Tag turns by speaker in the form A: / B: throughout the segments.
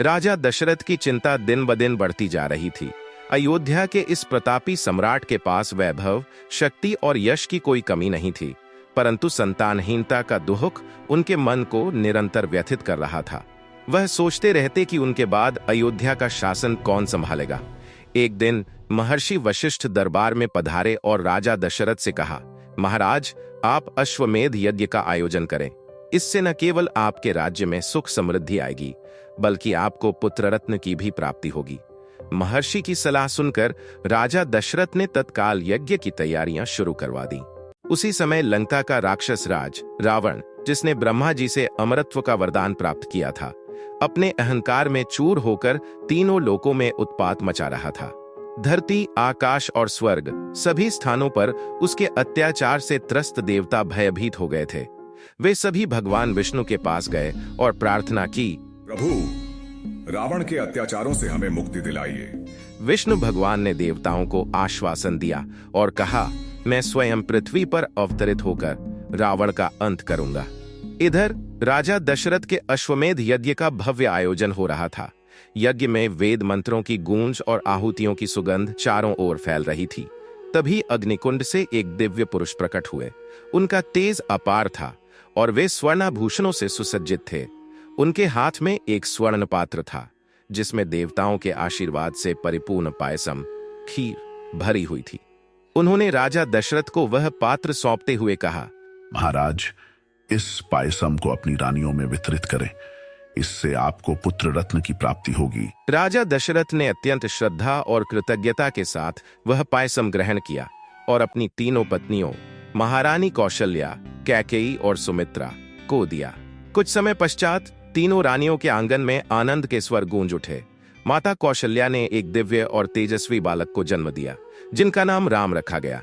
A: राजा दशरथ की चिंता दिन ब दिन बढ़ती जा रही थी। अयोध्या के इस प्रतापी सम्राट के पास वैभव, शक्ति और यश की कोई कमी नहीं थी, परंतु संतानहीनता का दुख उनके मन को निरंतर व्यथित कर रहा था। वह सोचते रहते कि उनके बाद अयोध्या का शासन कौन संभालेगा। एक दिन महर्षि वशिष्ठ दरबार में पधारे और राजा दशरथ से कहा, महाराज, आप अश्वमेध यज्ञ का आयोजन करें। इससे न केवल आपके राज्य में सुख समृद्धि आएगी, बल्कि आपको पुत्र रत्न की भी प्राप्ति होगी। महर्षि की सलाह सुनकर राजा दशरथ ने तत्काल यज्ञ की तैयारियां शुरू करवा दी। उसी समय लंका का राक्षस राज रावण, जिसने ब्रह्मा जी से अमरत्व का वरदान प्राप्त किया था, अपने अहंकार में चूर होकर तीनों लोकों में उत्पात मचा रहा था। धरती, आकाश और स्वर्ग, सभी स्थानों पर उसके अत्याचार से त्रस्त देवता भयभीत हो गए थे। वे सभी भगवान विष्णु के पास गए और प्रार्थना की,
B: प्रभु, रावण के अत्याचारों से हमें मुक्ति दिलाइए।
A: विष्णु भगवान ने देवताओं को आश्वासन दिया और कहा, मैं स्वयं पृथ्वी पर अवतरित होकर रावण का अंत करूंगा। इधर राजा दशरथ के अश्वमेध यज्ञ का भव्य आयोजन हो रहा था। यज्ञ में वेद मंत्रों की गूंज और आहुतियों की सुगंध चारों ओर फैल रही थी। तभी अग्निकुंड से एक दिव्य पुरुष प्रकट हुए। उनका तेज अपार था और वे स्वर्णाभूषणों से सुसज्जित थे। उनके हाथ में एक स्वर्ण पात्र था, जिसमें देवताओं के आशीर्वाद से परिपूर्ण पायसम, खीर भरी हुई थी। उन्होंने राजा दशरथ को वह पात्र सौंपते हुए कहा,
C: महाराज, इस पायसम को अपनी रानियों में वितरित करें। इससे आपको पुत्र रत्न की प्राप्ति होगी।
A: राजा दशरथ ने अत्यंत श्रद्धा और कृतज्ञता के साथ वह पायसम ग्रहण किया और अपनी तीनों पत्नियों महारानी कौशल्या, कैकेयी और सुमित्रा को दिया। कुछ समय पश्चात तीनों रानियों के आंगन में आनंद के स्वर गूंज उठे। माता कौशल्या ने एक दिव्य और तेजस्वी बालक को जन्म दिया, जिनका नाम राम रखा गया।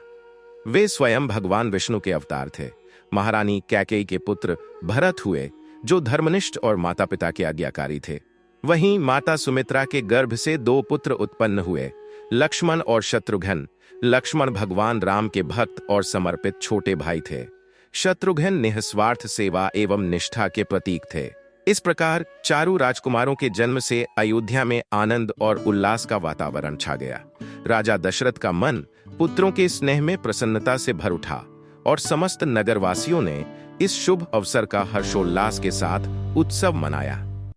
A: वे स्वयं भगवान विष्णु के अवतार थे। महारानी कैकेयी के पुत्र भरत हुए, जो धर्मनिष्ठ और माता पिता के आज्ञाकारी थे। वहीं माता सुमित्रा के गर्भ से 2 पुत्र उत्पन्न हुए, लक्ष्मण और शत्रुघ्न। लक्ष्मण भगवान राम के भक्त और समर्पित छोटे भाई थे। शत्रुघ्न निस्वार्थ सेवा एवं निष्ठा के प्रतीक थे। इस प्रकार चारों राजकुमारों के जन्म से अयोध्या में आनंद और उल्लास का वातावरण छा गया। राजा दशरथ का मन पुत्रों के स्नेह में प्रसन्नता से भर उठा और समस्त नगरवासियों ने इस शुभ अवसर का हर्षोल्लास के साथ उत्सव मनाया।